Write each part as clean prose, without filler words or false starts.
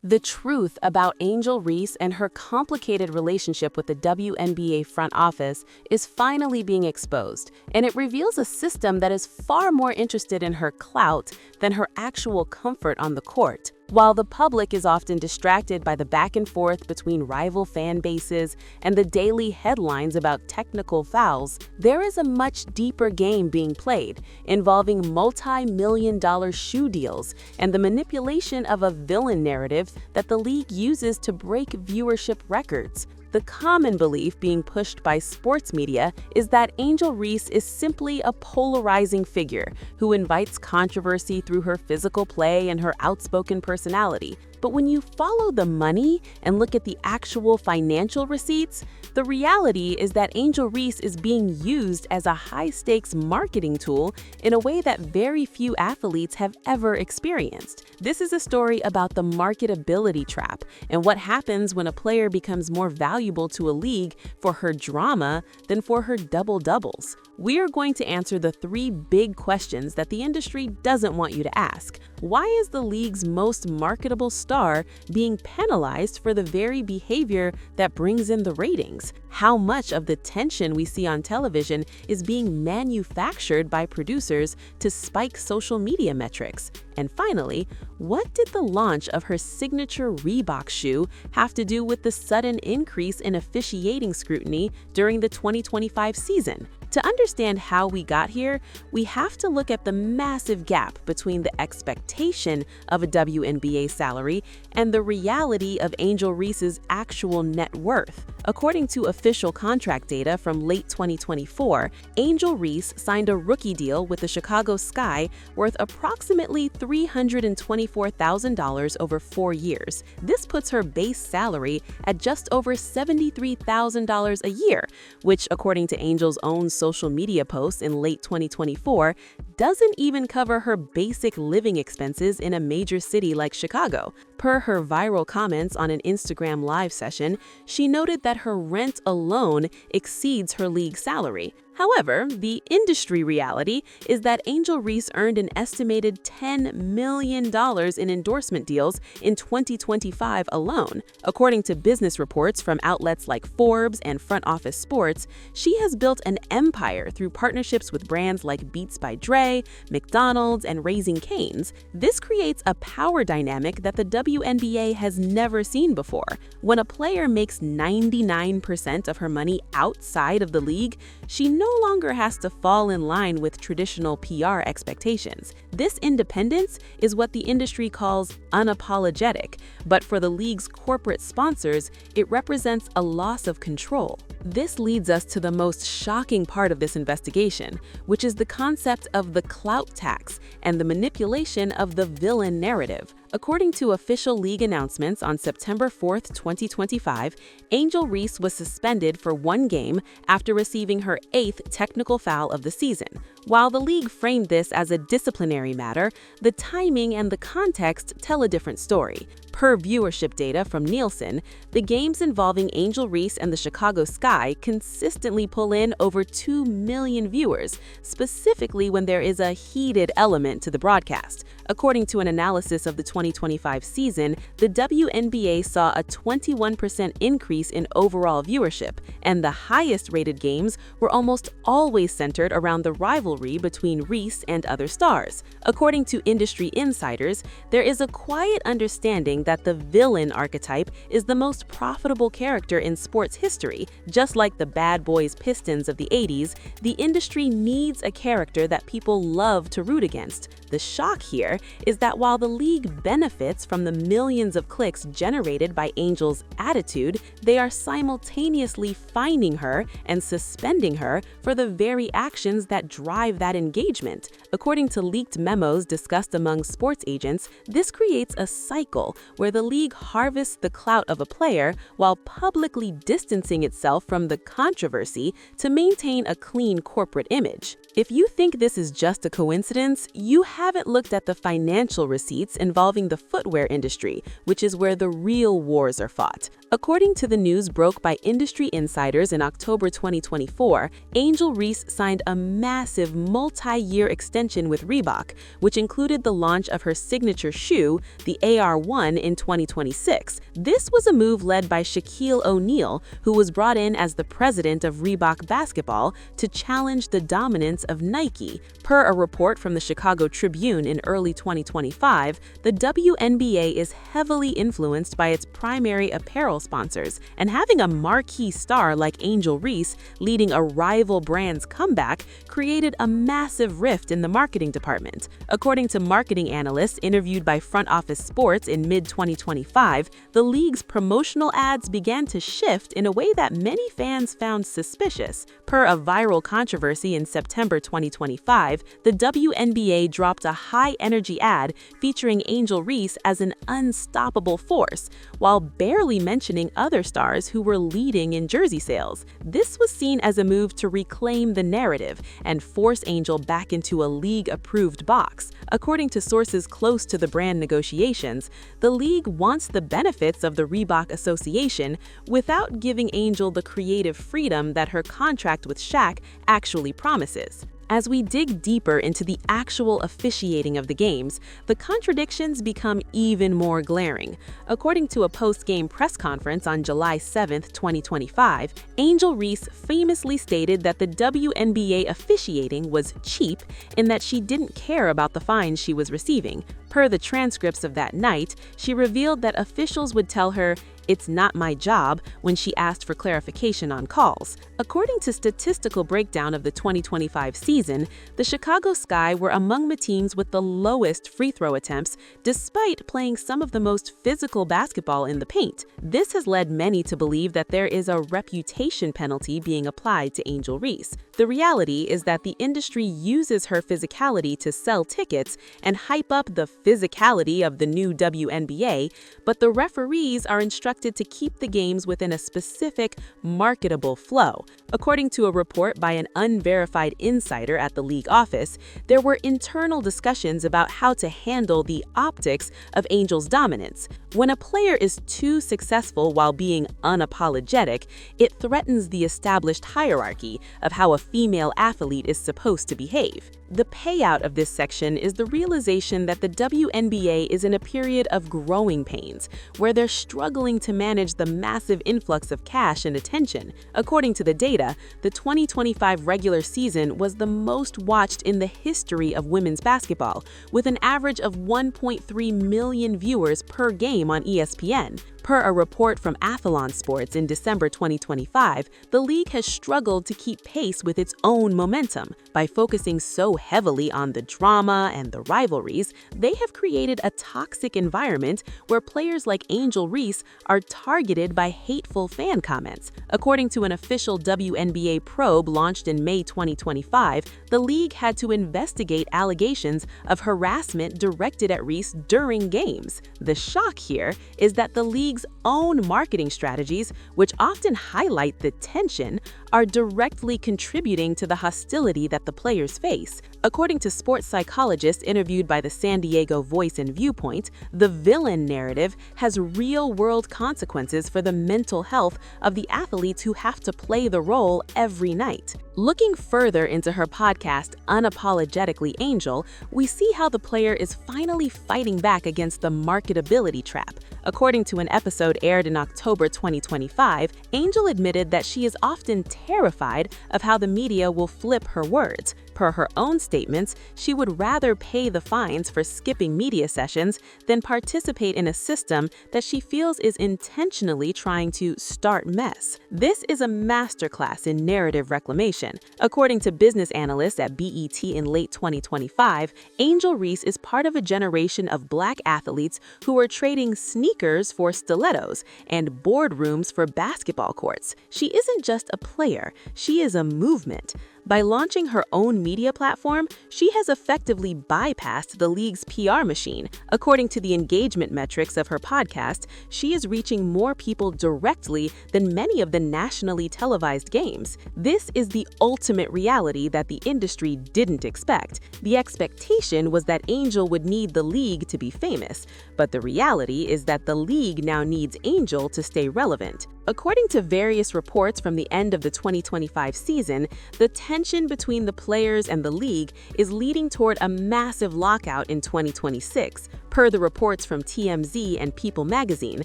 The truth about Angel Reese and her complicated relationship with the WNBA front office is finally being exposed, and it reveals a system that is far more interested in her clout than her actual comfort on the court. While the public is often distracted by the back and forth between rival fan bases and the daily headlines about technical fouls, there is a much deeper game being played, involving multi-million-dollar shoe deals and the manipulation of a villain narrative that the league uses to break viewership records. The common belief being pushed by sports media is that Angel Reese is simply a polarizing figure who invites controversy through her physical play and her outspoken personality. But when you follow the money and look at the actual financial receipts, the reality is that Angel Reese is being used as a high-stakes marketing tool in a way that very few athletes have ever experienced. This is a story about the marketability trap and what happens when a player becomes more valuable to a league for her drama than for her double-doubles. We are going to answer the three big questions that the industry doesn't want you to ask. Why is the league's most marketable star being penalized for the very behavior that brings in the ratings? How much of the tension we see on television is being manufactured by producers to spike social media metrics? And finally, what did the launch of her signature Reebok shoe have to do with the sudden increase in officiating scrutiny during the 2025 season? To understand how we got here, we have to look at the massive gap between the expectation of a WNBA salary and the reality of Angel Reese's actual net worth. According to official contract data from late 2024, Angel Reese signed a rookie deal with the Chicago Sky worth approximately $324,000 over 4 years. This puts her base salary at just over $73,000 a year, which, according to Angel's own social media posts in late 2024, doesn't even cover her basic living expenses in a major city like Chicago. Per her viral comments on an Instagram live session, she noted that her rent alone exceeds her league salary. However, the industry reality is that Angel Reese earned an estimated $10 million in endorsement deals in 2025 alone. According to business reports from outlets like Forbes and Front Office Sports, she has built an empire through partnerships with brands like Beats by Dre, McDonald's, and Raising Cane's. This creates a power dynamic that the WNBA has never seen before. When a player makes 99% of her money outside of the league, she no longer has to fall in line with traditional PR expectations. This independence is what the industry calls unapologetic, but for the league's corporate sponsors, it represents a loss of control. This leads us to the most shocking part of this investigation, which is the concept of the clout tax and the manipulation of the villain narrative. According to official league announcements on September 4, 2025, Angel Reese was suspended for 1 game after receiving her 8th technical foul of the season. While the league framed this as a disciplinary matter, the timing and the context tell a different story. Per viewership data from Nielsen, the games involving Angel Reese and the Chicago Sky consistently pull in over 2 million viewers, specifically when there is a heated element to the broadcast. According to an analysis of the 2025 season, the WNBA saw a 21% increase in overall viewership, and the highest-rated games were almost always centered around the rivalry between Reese and other stars. According to industry insiders, there is a quiet understanding that the villain archetype is the most profitable character in sports history. Just like the bad boys Pistons of the 80s, the industry needs a character that people love to root against. The shock here is that while the league benefits from the millions of clicks generated by Angel's attitude, they are simultaneously fining her and suspending her for the very actions that drive that engagement. According to leaked memos discussed among sports agents, this creates a cycle where the league harvests the clout of a player while publicly distancing itself from the controversy to maintain a clean corporate image. If you think this is just a coincidence, you haven't looked at the financial receipts involving the footwear industry, which is where the real wars are fought. According to the news broke by industry insiders in October 2024, Angel Reese signed a massive multi-year extension with Reebok, which included the launch of her signature shoe, the AR1, in 2026. This was a move led by Shaquille O'Neal, who was brought in as the president of Reebok basketball to challenge the dominance of Nike. Per a report from the Chicago Tribune in early 2025, the WNBA is heavily influenced by its primary apparel sponsors, and having a marquee star like Angel Reese leading a rival brand's comeback created a massive rift in the marketing department. According to marketing analysts interviewed by Front Office Sports in mid-2025, the league's promotional ads began to shift in a way that many fans found suspicious. Per a viral controversy in September 2025, the WNBA dropped a high-energy ad featuring Angel Reese as an unstoppable force, while barely mentioning other stars who were leading in jersey sales. This was seen as a move to reclaim the narrative and force Angel back into a league-approved box. According to sources close to the brand negotiations, the league wants the benefits of the Reebok association without giving Angel the creative freedom that her contract with Shaq actually promises. As we dig deeper into the actual officiating of the games, the contradictions become even more glaring. According to a post-game press conference on July 7, 2025, Angel Reese famously stated that the WNBA officiating was cheap in that she didn't care about the fines she was receiving. Per the transcripts of that night, she revealed that officials would tell her, "It's not my job," when she asked for clarification on calls. According to statistical breakdown of the 2025 season, the Chicago Sky were among the teams with the lowest free throw attempts, despite playing some of the most physical basketball in the paint. This has led many to believe that there is a reputation penalty being applied to Angel Reese. The reality is that the industry uses her physicality to sell tickets and hype up the physicality of the new WNBA, but the referees are instructed to keep the games within a specific, marketable flow. According to a report by an unverified insider at the league office, there were internal discussions about how to handle the optics of Angel's dominance. When a player is too successful while being unapologetic, it threatens the established hierarchy of how a female athlete is supposed to behave. The payout of this section is the realization that the WNBA is in a period of growing pains, where they're struggling to manage the massive influx of cash and attention. According to the data, the 2025 regular season was the most watched in the history of women's basketball, with an average of 1.3 million viewers per game on ESPN. Per a report from Athlon Sports in December 2025, the league has struggled to keep pace with its own momentum. By focusing so heavily on the drama and the rivalries, they have created a toxic environment where players like Angel Reese are targeted by hateful fan comments. According to an official WNBA probe launched in May 2025, the league had to investigate allegations of harassment directed at Reese during games. The shock here is that the league's own marketing strategies, which often highlight the tension, are directly contributing to the hostility that the players face. According to sports psychologists interviewed by the San Diego Voice and Viewpoint, the villain narrative has real-world consequences for the mental health of the athletes who have to play the role every night. Looking further into her podcast, Unapologetically Angel, we see how the player is finally fighting back against the marketability trap. According to an episode aired in October 2025, Angel admitted that she is often terrified of how the media will flip her words. Per her own statements, she would rather pay the fines for skipping media sessions than participate in a system that she feels is intentionally trying to start mess. This is a masterclass in narrative reclamation. According to business analysts at BET in late 2025, Angel Reese is part of a generation of Black athletes who are trading sneakers for stilettos and boardrooms for basketball courts. She isn't just a player, she is a movement. By launching her own media platform, she has effectively bypassed the league's PR machine. According to the engagement metrics of her podcast, she is reaching more people directly than many of the nationally televised games. This is the ultimate reality that the industry didn't expect. The expectation was that Angel would need the league to be famous, but the reality is that the league now needs Angel to stay relevant. According to various reports from the end of the 2025 season, the tension between the players and the league is leading toward a massive lockout in 2026. Per the reports from TMZ and People magazine,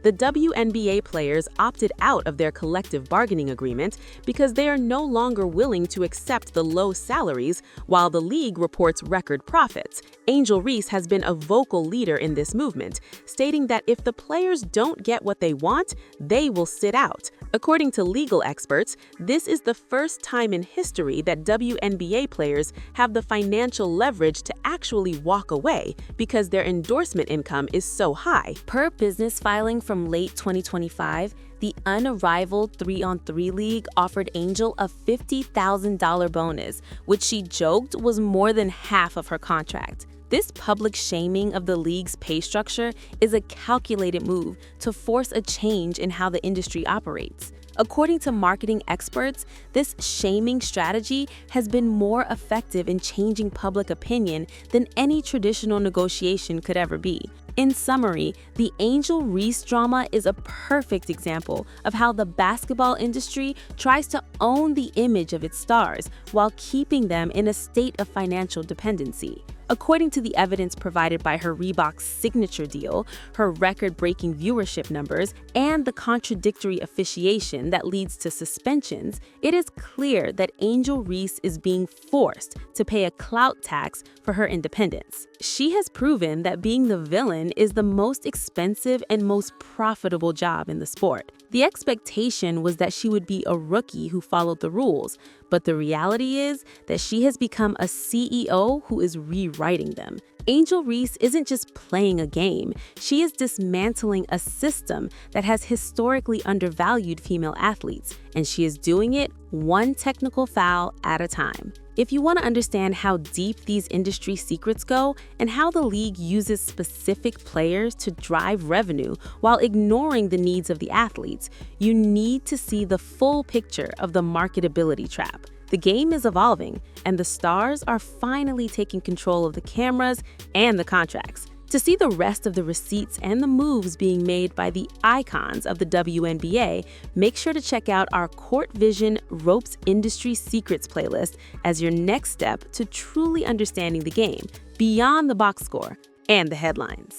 the WNBA players opted out of their collective bargaining agreement because they are no longer willing to accept the low salaries, while the league reports record profits. Angel Reese has been a vocal leader in this movement, stating that if the players don't get what they want, they will sit out. According to legal experts, this is the first time in history that WNBA players have the financial leverage to actually walk away because their endorsement income is so high. Per business filing from late 2025, the unrivaled 3-on-3 league offered Angel a $50,000 bonus, which she joked was more than half of her contract. This public shaming of the league's pay structure is a calculated move to force a change in how the industry operates. According to marketing experts, this shaming strategy has been more effective in changing public opinion than any traditional negotiation could ever be. In summary, the Angel Reese drama is a perfect example of how the basketball industry tries to own the image of its stars while keeping them in a state of financial dependency. According to the evidence provided by her Reebok signature deal, her record-breaking viewership numbers, and the contradictory officiation that leads to suspensions, it is clear that Angel Reese is being forced to pay a clout tax for her independence. She has proven that being the villain is the most expensive and most profitable job in the sport. The expectation was that she would be a rookie who followed the rules, but the reality is that she has become a CEO who is rewriting them. Angel Reese isn't just playing a game, she is dismantling a system that has historically undervalued female athletes, and she is doing it one technical foul at a time. If you want to understand how deep these industry secrets go and how the league uses specific players to drive revenue while ignoring the needs of the athletes, you need to see the full picture of the marketability trap. The game is evolving, and the stars are finally taking control of the cameras and the contracts. To see the rest of the receipts and the moves being made by the icons of the WNBA, make sure to check out our Court Vision Ropes Industry Secrets playlist as your next step to truly understanding the game, beyond the box score and the headlines.